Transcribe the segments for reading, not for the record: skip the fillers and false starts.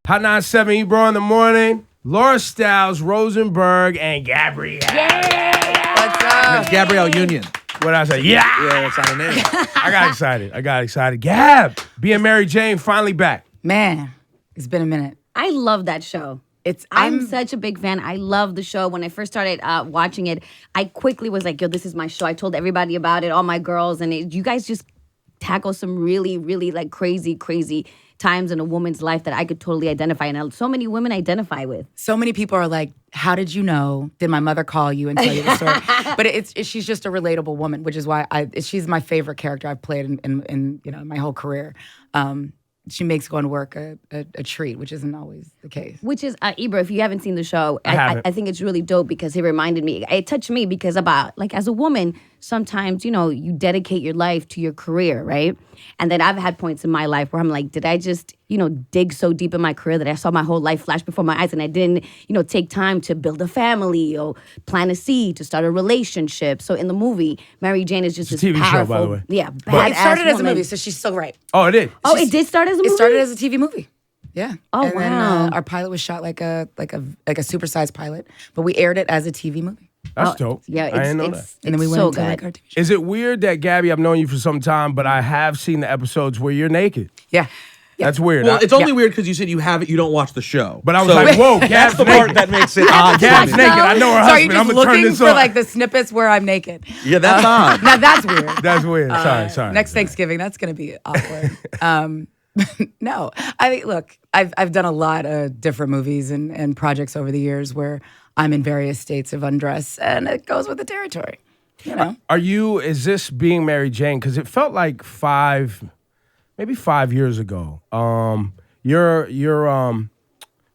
Hot 97, Ebro in the morning. Laura Stiles, Rosenberg, and Gabrielle. What's up? Gabrielle Union. What I say? Yeah. Yeah, that's not her name. I got excited. Gab, being Mary Jane, finally back. Man, it's been a minute. I love that show. I'm such a big fan. I love the show. When I first started watching it, I quickly was like, yo, this is my show. I told everybody about it, all my girls, and you guys just tackle some really, really like crazy times in a woman's life that I could totally identify, and so many women identify with. So many people are like, how did you know? Did my mother call you and tell you the story? But she's just a relatable woman, which is why she's my favorite character I've played in my whole career. She makes going to work a treat, which isn't always the case. Which is, Ebro, if you haven't seen the show, I think it's really dope because it touched me because as a woman, sometimes, you dedicate your life to your career, right? And then I've had points in my life where I'm like, did I just, dig so deep in my career that I saw my whole life flash before my eyes and I didn't, take time to build a family or plant a seed, to start a relationship. So in the movie, Mary Jane is just It's this a TV powerful, show, by the way. Yeah, It started as a woman. movie, so she's so right. Oh, it did? Oh, it did start as a movie? It started as a TV movie. Yeah. Oh, and then, wow. our pilot was shot like a supersized pilot, but we aired it as a TV movie. That's dope. Yeah, I didn't know that. And then we went so into good. like our TV show. Is it weird that, Gabby, I've known you for some time, but I have seen the episodes where you're naked? Yeah. That's weird. Well, it's only weird because you said you don't watch the show. But I was like, whoa, that's Gab's the naked. part that makes it odd. Gab's for me. naked. I know her So are you husband. I'm just going to turn looking this for on. like the snippets where I'm naked? Yeah, that's odd. Now that's weird. That's weird. Sorry. Next Thanksgiving, that's going to be awkward. No, I think, look, I've done a lot of different movies and projects over the years where I'm in various states of undress, and it goes with the territory. Is this being Mary Jane? Because it felt like maybe 5 years ago.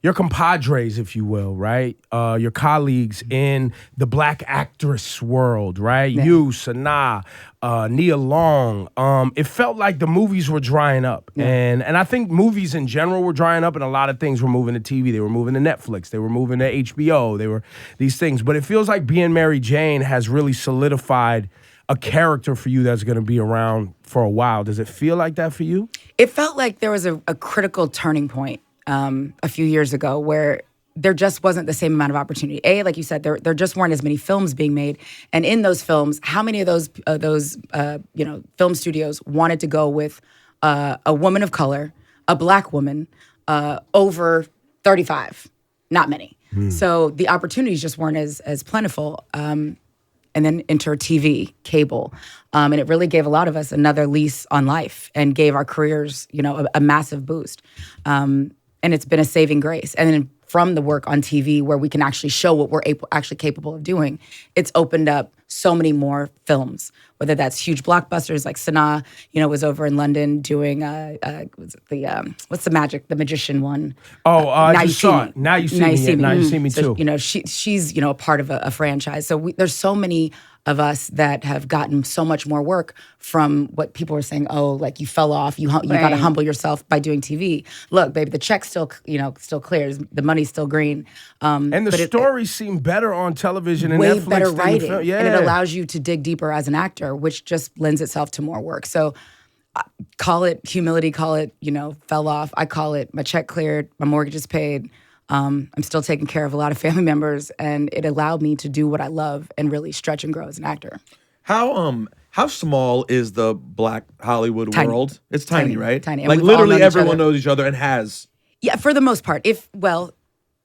Your compadres, if you will, right? Your colleagues in the black actress world, right? Yeah. You, Sanaa, Nia Long. It felt like the movies were drying up. Yeah. And I think movies in general were drying up, and a lot of things were moving to TV. They were moving to Netflix. They were moving to HBO. They were these things. But it feels like being Mary Jane has really solidified a character for you that's going to be around for a while. Does it feel like that for you? It felt like there was a critical turning point a few years ago where there just wasn't the same amount of opportunity. Like you said, there just weren't as many films being made, and in those films, how many of those film studios wanted to go with a woman of color, a black woman, over 35? Not many. So the opportunities just weren't as plentiful. And then enter TV, cable. And it really gave a lot of us another lease on life and gave our careers, a massive boost. And it's been a saving grace. And then from the work on TV where we can actually show what we're actually capable of doing, it's opened up so many more films, whether that's huge blockbusters like Sanaa, was over in London doing, what's the magician one? I just saw it. Now You See Me. Now You See Me So, too. she's a part of a franchise. So there's so many of us that have gotten so much more work from what people were saying. Oh, like you fell off. You got to humble yourself by doing TV. Look, baby, the check still clears. The money's still green. And the stories seem better on television and way Netflix better than the writing. film. Yeah. And it allows you to dig deeper as an actor, which just lends itself to more work. So call it humility, call it, fell off. I call it my check cleared, my mortgage is paid. I'm still taking care of a lot of family members, and it allowed me to do what I love and really stretch and grow as an actor. How small is the black Hollywood Tiny. world? It's tiny, right? Tiny. And Like we've all literally known each everyone other. knows each other and has. Yeah, for the most part.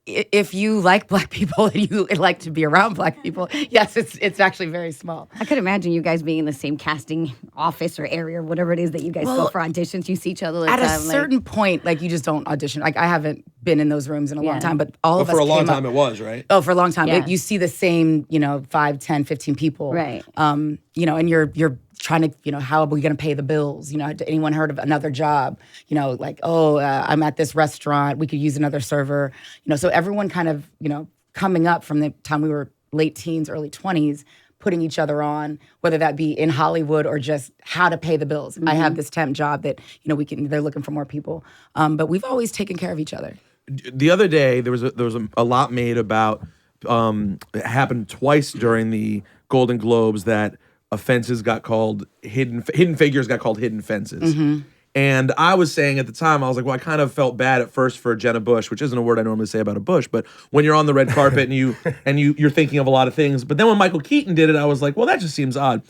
If you like black people and you like to be around black people, yes, it's actually very small. I could imagine you guys being in the same casting office or area or whatever it is that you guys go for auditions. You see each other all the At time. a certain point, you just don't audition. Like I haven't been in those rooms in a long Yeah. time, but all of us For a long came time up, it was, right? Oh, for a long time. Yeah. You see the same, 5, 10, 15 people. Right. And you're trying to, how are we going to pay the bills? Had anyone heard of another job? I'm at this restaurant. We could use another server. So everyone kind of, coming up from the time we were late teens, early 20s, putting each other on, whether that be in Hollywood or just how to pay the bills. I have this temp job that, they're looking for more people. But we've always taken care of each other. The other day there was a lot made about it happened twice during the Golden Globes that offenses got called hidden figures got called hidden fences. And I was saying at the time, I was like, well, I kind of felt bad at first for Jenna Bush, which isn't a word I normally say about a Bush, but when you're on the red carpet and you're thinking of a lot of things. But then when Michael Keaton did it, I was like, well, that just seems odd.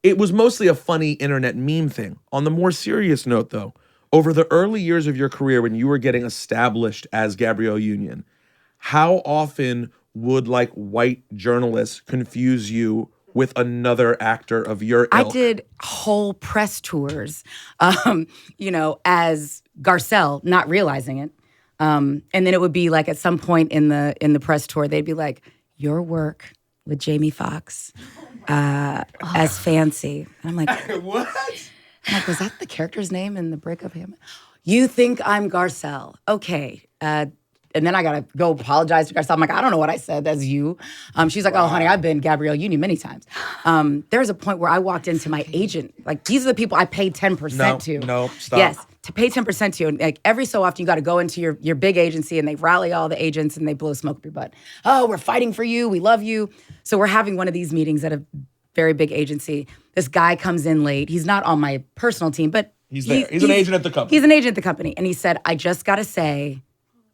It was mostly a funny internet meme thing. On the more serious note, though, over the early years of your career when you were getting established as Gabrielle Union, how often would like white journalists confuse you with another actor of your ilk? I did whole press tours, as Garcelle, not realizing it. And then it would be like at some point in the press tour, they'd be like, your work with Jamie Foxx as Fancy. And I'm like, What? I'm like, was that the character's name in the breakup? You think I'm Garcelle. Okay. And then I got to go apologize to Garcelle. I'm like, I don't know what I said. That's you. She's like, oh, honey, I've been Gabrielle Union many times. There was a point where I walked into my agent. Like, these are the people I pay 10% to. No, stop. Yes, to pay 10% to. And like every so often, you got to go into your big agency and they rally all the agents and they blow smoke up your butt. Oh, we're fighting for you. We love you. So we're having one of these meetings at a very big agency. This guy comes in late. He's not on my personal team, but He's there. He's an agent at the company. He's an agent at the company. And he said, I just got to say,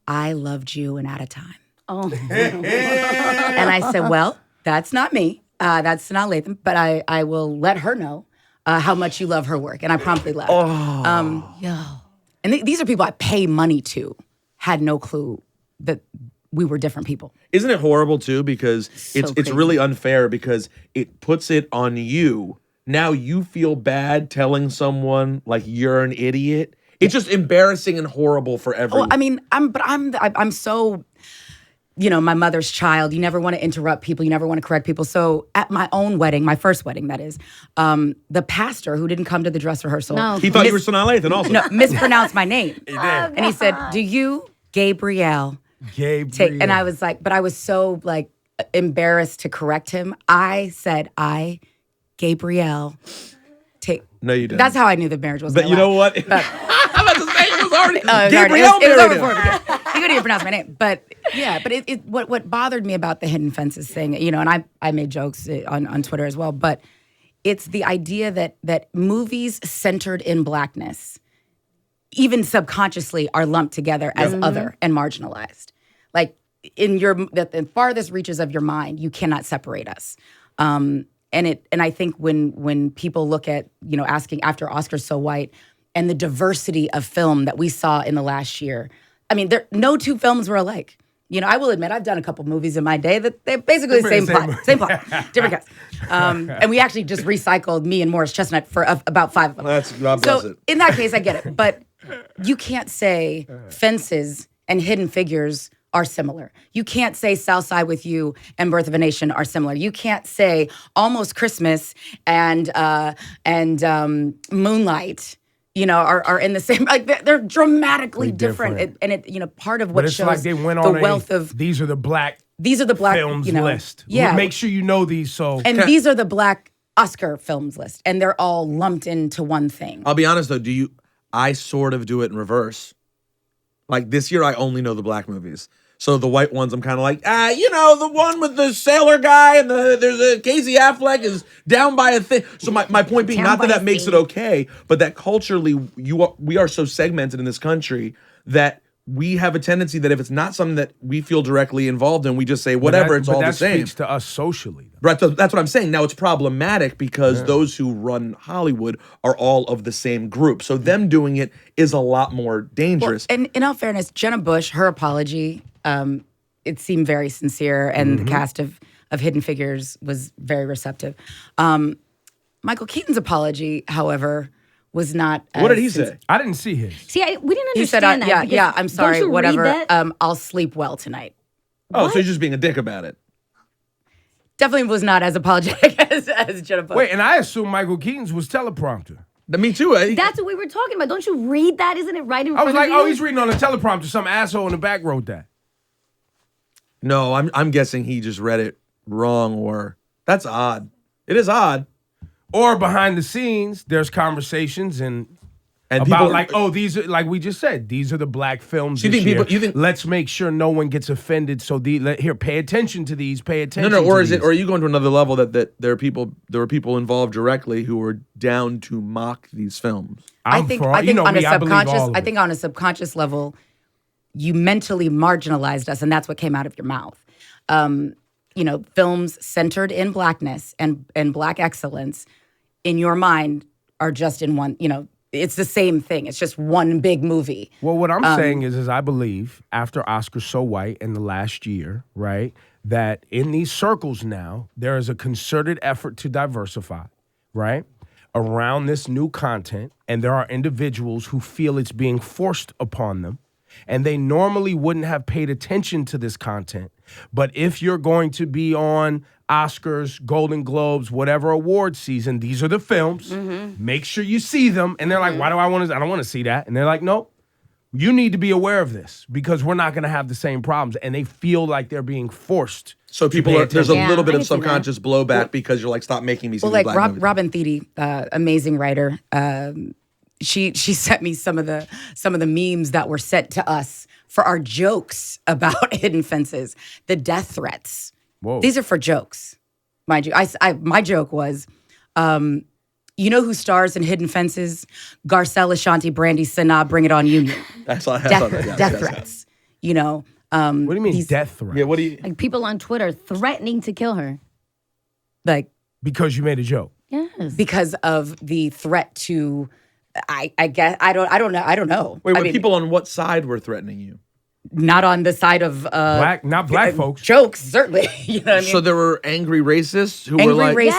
I loved you and at a time. Oh. And I said, well, that's not me. That's not Latham, but I will let her know how much you love her work. And I promptly left. And these are people I pay money to, had no clue that we were different people. Isn't it horrible too? Because it's crazy. really unfair because it puts it on you. Now you feel bad telling someone like you're an idiot. It's just embarrassing and horrible for everyone. Well, I mean, I'm so, my mother's child. You never want to interrupt people. You never want to correct people. So at my own wedding, my first wedding, that is, the pastor who didn't come to the dress rehearsal. No. He thought you were Sanaa Lathan also. No, mispronounced my name. He did. And he said, do you, Gabrielle, Gabrielle. and I was like, but I was so like embarrassed to correct him. I said, Gabrielle, take. No, you didn't. That's how I knew the marriage was. But you know what? I'm about to say it was already. Gabrielle It was over married him. before he couldn't even pronounce my name. But yeah, but what bothered me about the hidden fences thing, and I made jokes on Twitter as well, but it's the idea that movies centered in blackness, even subconsciously, are lumped together as other and marginalized. Like in the farthest reaches of your mind, you cannot separate us. And I think when people look at, asking after Oscars So White and the diversity of film that we saw in the last year, I mean, no two films were alike. I will admit I've done a couple movies in my day that they're basically the same plot, different cast. And we actually just recycled me and Morris Chestnut for about 5 of them. That's God bless it. In that case, I get it. But you can't say Fences and Hidden Figures are similar. You can't say South Side with You and Birth of a Nation are similar. You can't say Almost Christmas and Moonlight, are in the same. Like they're dramatically different. And it part of what But it's shows like they went the on wealth of these are the black films list. Yeah, Make sure you know these. So and these are the black Oscar films list, and they're all lumped into one thing. I'll be honest though. I sort of do it in reverse. Like this year, I only know the black movies. So the white ones, I'm kind of like, the one with the sailor guy and there's a Casey Affleck is down by a thing. So my point being, not that makes it okay, but that culturally we are so segmented in this country that we have a tendency that if it's not something that we feel directly involved in, we just say whatever. It's all the same. That speaks to us socially. Right, that's what I'm saying. Now it's problematic because those who run Hollywood are all of the same group. So them doing it is a lot more dangerous. Well, and in all fairness, Jenna Bush, her apology, it seemed very sincere, and the cast of Hidden Figures was very receptive. Michael Keaton's apology, however, was not. What did he say? I didn't see his. See, we didn't He said, understand that. "Yeah, I'm sorry, don't you whatever. read that? I'll sleep well tonight." Oh, so he's just being a dick about it. Definitely was not as apologetic as Jenna Bush. Wait, and I assume Michael Keaton's was teleprompter. Me too. That's what we were talking about. Don't you read that? Isn't it right in I front was of like, you? oh, he's reading on a teleprompter. Some asshole in the back wrote that. No, I'm guessing he just read it wrong, or that's odd. It is odd. Or behind the scenes, there's conversations and And about people- like, oh, these are, like we just said, these are the black films You this think year. people- you think- Let's make sure no one gets offended. So here, pay attention to these. Pay attention. No, or to is it? these. Or are you going to another level that there were people involved directly who were down to mock these films? I'm I think for- I you think know on me, a I believe all subconscious of I it. think on a subconscious level, you mentally marginalized us, and that's what came out of your mouth. Films centered in blackness and black excellence in your mind are just in one. It's the same thing. It's just one big movie. Well, what I'm saying is I believe after Oscar So White in the last year, right, that in these circles now, there is a concerted effort to diversify, right, around this new content. And there are individuals who feel it's being forced upon them. And they normally wouldn't have paid attention to this content. But if you're going to be on Oscars, Golden Globes, whatever award season, these are the films. Make sure you see them. And they're like, why do I want to? I don't want to see that. And they're like, no, you need to be aware of this because we're not going to have the same problems. And they feel like they're being forced. So people pay are there's a attention. little Yeah, bit I of can see that. subconscious blowback because you're like, stop making me see Well, these like black movies. Robin Thede, amazing writer. She sent me some of the memes that were sent to us for our jokes about Hidden Fences, the death threats. Whoa. These are for jokes, mind you. My joke was, you know who stars in Hidden Fences? Garcelle, Ashanti, Brandy, Sanaa, Bring It On Union. I saw that. Death threats. What do you mean death threat? Yeah, what do you? Like people on Twitter threatening to kill her. Like Because you made a joke. Yes. because of the threat to, I guess I don't know. Wait, I were mean, people on what side were threatening you? not on the side of Not black folks. jokes, certainly. You know what I mean? So there were angry racists who Angry were like, racists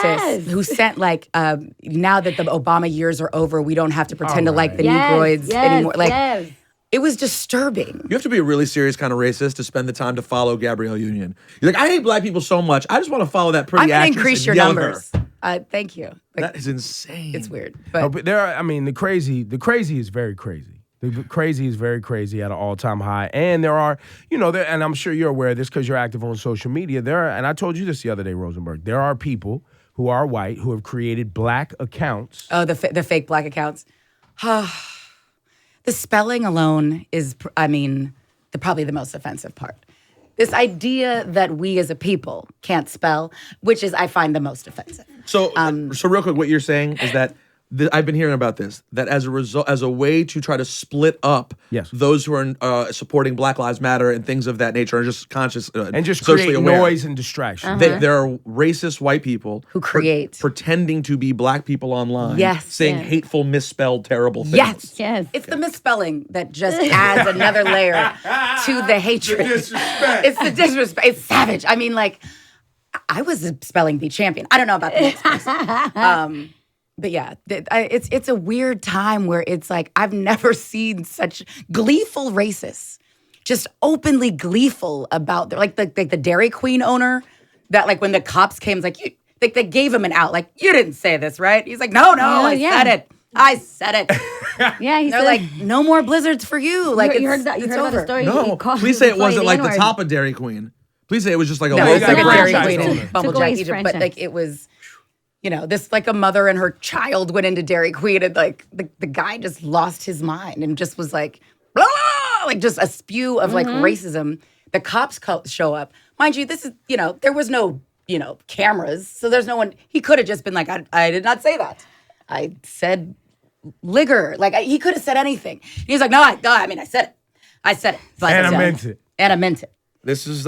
Yes. who sent like, now that the Obama years are over, we don't have to pretend to All like right. the Negroids anymore. Like, yes. it was disturbing. you have to be a really serious kind of racist to spend the time to follow Gabrielle Union. You're like, I hate black people so much. I just want to follow that pretty I'm gonna actress increase and your yell at numbers. her. Thank you. Like, That is insane. it's weird, Oh, but but there are, the crazy is very crazy. The crazy is very crazy at an all-time high. And there are, and I'm sure you're aware of this because you're active on social media. And I told you this the other day, Rosenberg. There are people who are white who have created black accounts. the fake black accounts. The spelling alone is, probably the most offensive part. This idea that we as a people can't spell, which is, I find the most offensive. So real quick, what you're saying is that I've been hearing about this. That as a result, as a way to try to split up Yes. those who are supporting Black Lives Matter and things of that nature, are just conscious And just socially create aware. noise and distraction. There are racist white people Who create. pretending to be black people online, Yes. saying Yes. hateful, misspelled, terrible things. Yes. Yes. It's the misspelling that just adds another layer to the hatred. disrespect. It's the disrespect. It's savage. I mean, like, I was a spelling bee champion. I don't know about the next person. But yeah, it's a weird time where it's like, I've never seen such gleeful racists, just openly gleeful about the Dairy Queen owner that, like, when the cops came, was like, they gave him an out. Like, you didn't say this, right? He's like, no, I said it. I said it. Yeah, he They're said like, no more blizzards for you. Like, you heard that. You it's heard about over. the story. No, He called please say it Florida wasn't like the N-word. top of Dairy Queen. Please say it was just like a No, local it's like a franchise Dairy owner. Queen Took Bubble away Jack his Egypt, but franchise. like it was, this like a mother and her child went into Dairy Queen and like the guy just lost his mind and just was like, blah, blah, like just a spew of like racism. The cops show up, mind you. This is there was no cameras, so there's no one. He could have just been like, I did not say that. I said ligger. Like he could have said anything. He's like, no, I said it. I said it. But, And I meant it. And I meant it. This is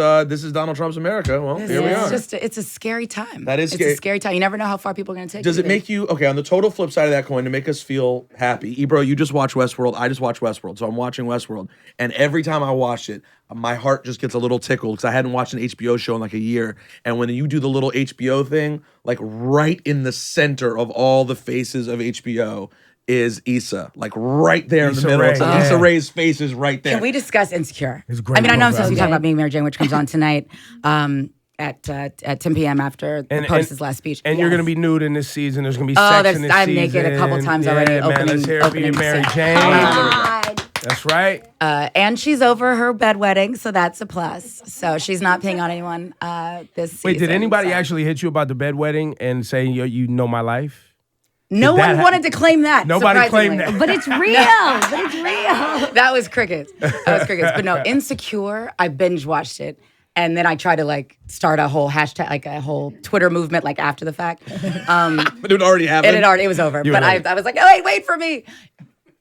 Donald Trump's America. Well, here we are. It's a scary time. That is it's scary. a scary time. You never know how far people are going to take. Does you. it make you okay? On the total flip side of that coin, to make us feel happy, Ebro, you just watched Westworld. I just watched Westworld, so I'm watching Westworld, and every time I watch it, my heart just gets a little tickled because I hadn't watched an HBO show in like a year. And when you do the little HBO thing, like right in the center of all the faces of HBO is Issa, like right there in Issa the middle. Rae, It's like yeah. Issa Rae's face is right there. Can we discuss Insecure? It's a great I mean, I know I'm book, supposed to be right? talking about Being Mary Jane, which comes on tonight at 10 p.m. after the Post's last speech. And you're going to be nude in this season. There's going to be Oh, sex in this I'm season. naked a couple times already, Yeah, man, let's hear it opening being Mary scene. Jane. God. That's right. And she's over her bedwetting, so that's a plus. So she's not peeing on anyone this season. Wait, did anybody so. actually hit you about the bedwetting and say you know my life? No Did that one wanted to claim that. Nobody claimed surprisingly. that. But it's real. But it's real. That was crickets. But no, Insecure, I binge watched it. And then I tried to like start a whole hashtag, like a whole Twitter movement, like after the fact. But it already happened. It was over. But I was like, oh, wait for me.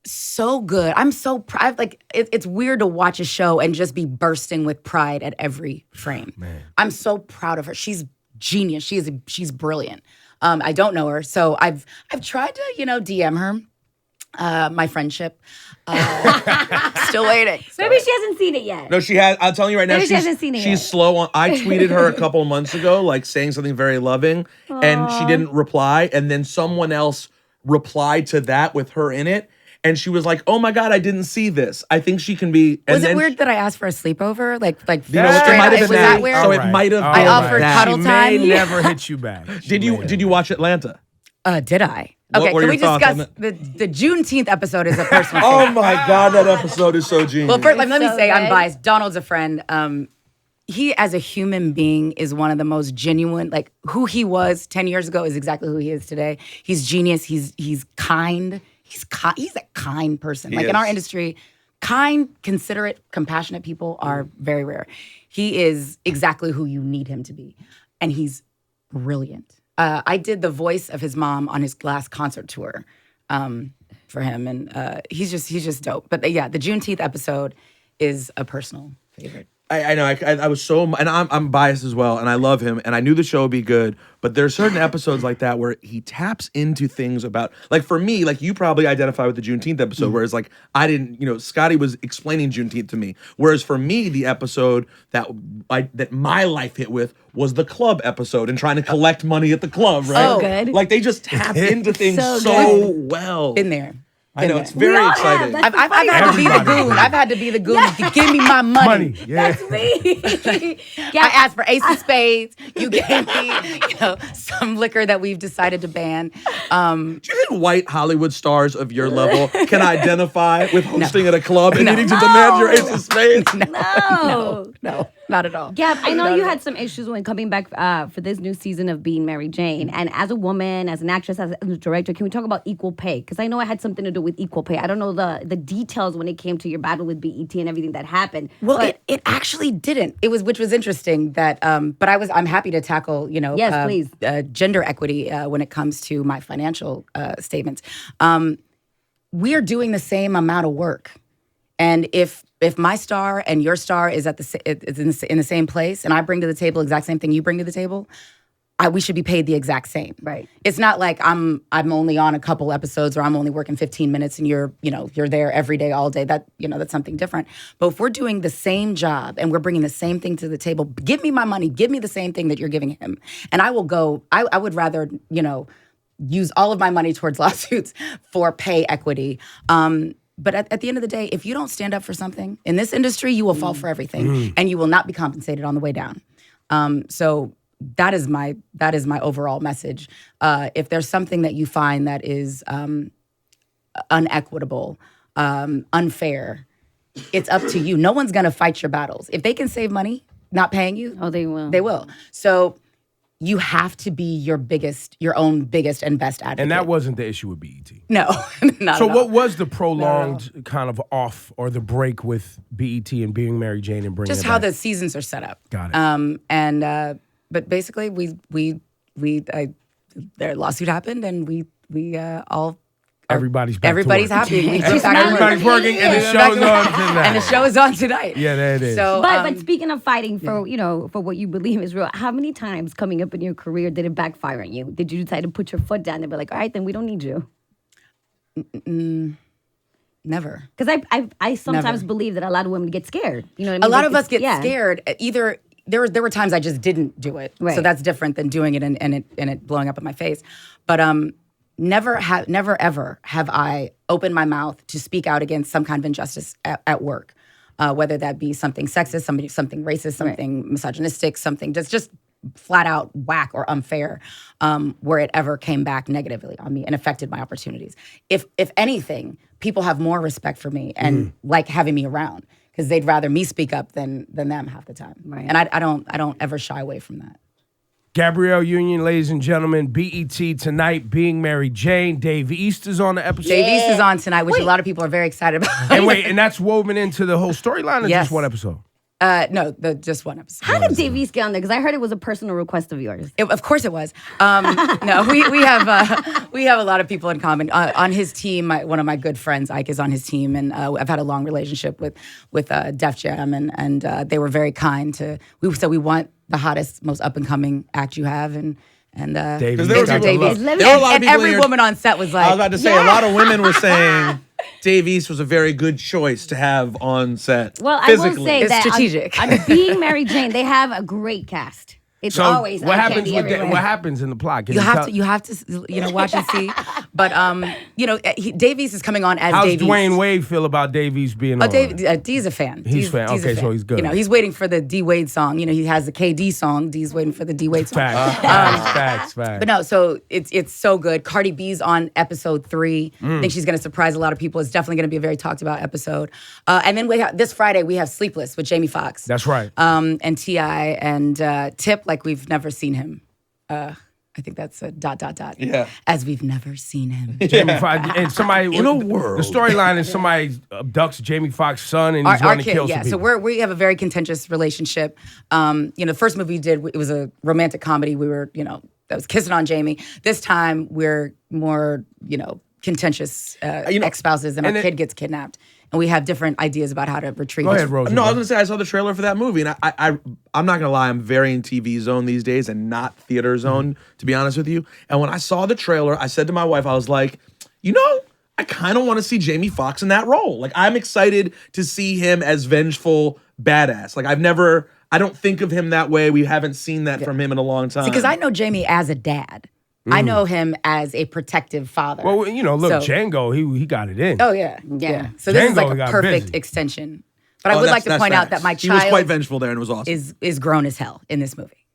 So good. I'm so proud. Like it's weird to watch a show and just be bursting with pride at every frame. Man. I'm so proud of her. She's genius. She's brilliant. I don't know her, so I've tried to DM her. My friendship. Still waiting. Maybe she hasn't seen it yet. No, she has. I'm telling you right now, Maybe she hasn't seen it she's yet. slow on. I tweeted her a couple of months ago, like saying something very loving, and she didn't reply. And then someone else replied to that with her in it, and she was like, "Oh my God, I didn't see this. I think she can be." And Was it then weird that I asked for a sleepover? Like You know what? It straight might up, have was been that that. weird? So it might have All been I offered that. cuddle She time. may never hit you back. Did you watch Atlanta? Did I? What Okay, were can your we thoughts on discuss the Juneteenth episode is a personal Oh favorite. my God, that episode is so genius. Well, first, let me so say I'm good. biased. Donald's a friend. He, as a human being, is one of the most genuine. Like who he was 10 years ago is exactly who he is today. He's genius. He's kind. He's a kind person. He Like in our is. industry, kind, considerate, compassionate people are very rare. He is exactly who you need him to be, and he's brilliant. I did the voice of his mom on his last concert tour for him, and he's just dope. But yeah, the Juneteenth episode is a personal favorite. I know. I was so, and I'm biased as well, and I love him, and I knew the show would be good. But there are certain episodes like that where he taps into things about, like for me, like you probably identify with the Juneteenth episode, whereas like I didn't. Scotty was explaining Juneteenth to me, whereas for me, the episode that my life hit with was the club episode and trying to collect money at the club, right? So good. Like they just tap into things So so well. Been there. I know Been it's there. very all exciting. have. I've had to be the Everybody. goon. I've had to be the goon. Give me my money. Money. Yeah. That's me. I asked for ace of spades. You gave me, some liquor that we've decided to ban. Do you think white Hollywood stars of your level can identify with hosting at a club and needing to demand your ace of spades? No. No, not at all. Gab, I know you had some issues when coming back for this new season of Being Mary Jane. And as a woman, as an actress, as a director, can we talk about equal pay? Because I know it had something to do with equal pay. I don't know the details when it came to your battle with BET and everything that happened. Well, but it actually didn't. Which was interesting. That, but I'm happy to tackle, Yes, please. Gender equity when it comes to my financial statements. We are doing the same amount of work, and if my star and your star is in the same place, and I bring to the table the exact same thing you bring to the table, we should be paid the exact same. Right. It's not like I'm only on a couple episodes or I'm only working 15 minutes and you're there every day, all day. That's something different. But if we're doing the same job and we're bringing the same thing to the table, give me my money, give me the same thing that you're giving him. And I will go, I would rather, use all of my money towards lawsuits for pay equity. But at the end of the day, if you don't stand up for something in this industry, you will fall for everything and you will not be compensated on the way down. So that is my overall message. If there's something that you find that is unequitable, unfair, it's up to you. No one's gonna fight your battles. If they can save money not paying you, they will. They will. So you have to be your own biggest and best advocate. And that wasn't the issue with BET. No, not So at what all. was the prolonged kind of off or the break with BET and Being Mary Jane and bringing Just it how back? the seasons are set up. Got it. But basically, their lawsuit happened, and we all. Everybody's back to Everybody's work. happy. We went back to work. Everybody's working and the We went back show's to work. on tonight. And the show is on tonight. Yeah, there it is. So, But speaking of fighting for for what you believe is real, how many times coming up in your career did it backfire on you? Did you decide to put your foot down and be like, all right, then we don't need you? never. Because I sometimes Never. believe that a lot of women get scared. You know what I mean? A lot Like, of us get yeah. scared. Either there were times I just didn't do it, Right. so that's different than doing it and it blowing up in my face. But never ever have I opened my mouth to speak out against some kind of injustice at work, whether that be something sexist, something racist, something misogynistic, something just flat out whack or unfair, where it ever came back negatively on me and affected my opportunities. If anything, people have more respect for me and like having me around because they'd rather me speak up than them half the time. Right. And I don't ever shy away from that. Gabrielle Union, ladies and gentlemen, BET tonight, Being Mary Jane. Dave East is on the episode. Dave East is on tonight, which a lot of people are very excited about. And that's woven into the whole storyline or Yes. just one episode? No, just one episode. How did Dave East get on there? Because I heard it was a personal request of yours. Of course it was. No, we have a lot of people in common. On his team, one of my good friends, Ike, is on his team, and I've had a long relationship with Def Jam, and they were very kind to. We said we want the hottest, most up and coming act you have, and Dave Because there were East got people- the look. there were a lot of and people in every here- woman on set was like, I was about to say, a lot of women were saying Dave East was a very good choice to have on set. Well, physically. I will say It's that strategic. on Being Mary Jane, they have a great cast. It's So always what eye happens candy with everywhere. what happens in the plot? Can you have tell- to watch and see. But Dave East is coming on as How's Dave East. Dwayne Wade feel about Dave East being Oh, on? D's a fan. He's a fan. Okay, so he's good. He's waiting for the D Wade song. He has the KD song. D's waiting for the D Wade song. Facts. But no, so it's so good. Cardi B's on episode 3. I think she's going to surprise a lot of people. It's definitely going to be a very talked about episode. And then this Friday we have Sleepless with Jamie Foxx. That's right. And T.I. and Tip like we've never seen him. I think that's a ... Yeah. As we've never seen him. Jamie Foxx and somebody In a world. The storyline is somebody abducts Jamie Foxx's son and he's Our going to kid, kill yeah. some So people. we have a very contentious relationship. The first movie we did, it was a romantic comedy. We were, that was kissing on Jamie. This time we're more, contentious ex-spouses, and our kid gets kidnapped, and we have different ideas about how to retrieve. Go ahead, Rosie. No, I was gonna say I saw the trailer for that movie, and I'm not gonna lie, I'm very in TV zone these days and not theater zone, to be honest with you. And when I saw the trailer, I said to my wife, I was like, I kind of want to see Jamie Foxx in that role. Like, I'm excited to see him as vengeful badass. Like, I don't think of him that way. We haven't seen that from him in a long time. Because I know Jamie as a dad. I know him as a protective father. Well, look, So- Django, he got it in. Oh yeah. So this is Django like a got perfect busy. extension. But I would like to that's point out facts. that my He was quite child vengeful there, and it was awesome. is grown as hell in this movie.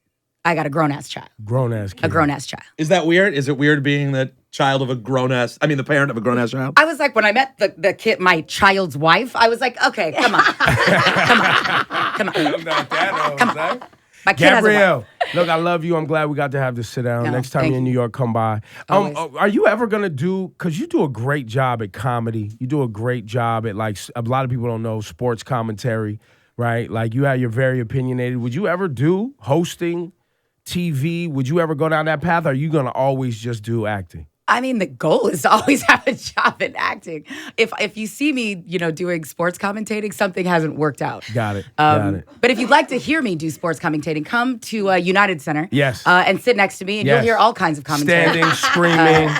I got a grown ass child. Grown ass kid. A grown ass child. Is that weird? Is it weird being the child of a the parent of a grown ass child? I was like, when I met the kid, my child's wife, I was like, okay, come on. Come on. My kid has a wife. Gabrielle, look, I love you. I'm glad we got to have this sit down. No, Next time thank you're in New York, come by. Always. Are you ever going to because you do a great job at comedy. You do a great job at, like, a lot of people don't know, sports commentary, right? Like, you're very opinionated. Would you ever do hosting, TV? Would you ever go down that path? Or are you going to always just do acting? I mean, the goal is to always have a job in acting. If you see me, doing sports commentating, something hasn't worked out. Got it. Got it. But if you'd like to hear me do sports commentating, come to United Center. Yes. And sit next to me, and Yes. you'll hear all kinds of commentary. Standing, screaming.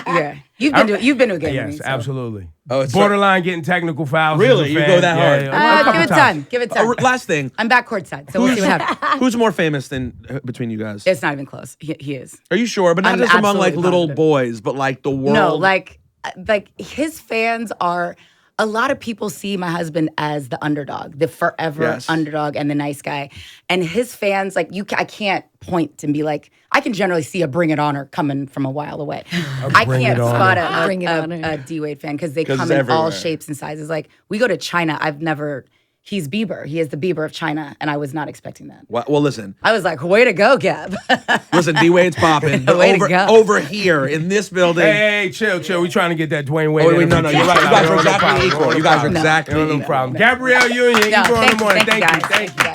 Yeah. You've been to a game with me. Yes, so. absolutely. Oh, it's Borderline getting technical fouls. Really? as a You fan. go that hard? A couple Give it times. time. Give it time. Last thing, I'm back courtside, so we'll see what happens. who's more famous than between you guys? It's not even close. He is. Are you sure? But not I'm just among like absolutely little positive. boys, but like the world. No, like his fans are. A lot of people see my husband as the underdog, the forever Yes. underdog, and the nice guy. And his fans, I can't point and be like, I can generally see a Bring It Honor coming from a while away. I Bring can't It On spot Her. Bring It On Her. a D Wade fan because they 'Cause come it's in all everywhere. shapes and sizes. Like we go to China, he's Bieber. He is the Bieber of China, and I was not expecting that. Well, listen, I was like, way to go, Gab. D Wade's popping. But Way to go. over here in this building. Hey, chill. We trying to get that Dwayne Wade. Oh, wait, no, energy. you're right. You guys are No exactly problem. equal. No You guys are problem. exactly No equal. problem. Gabrielle Union, No, Ebro In The Morning. thank you, guys. Thank you.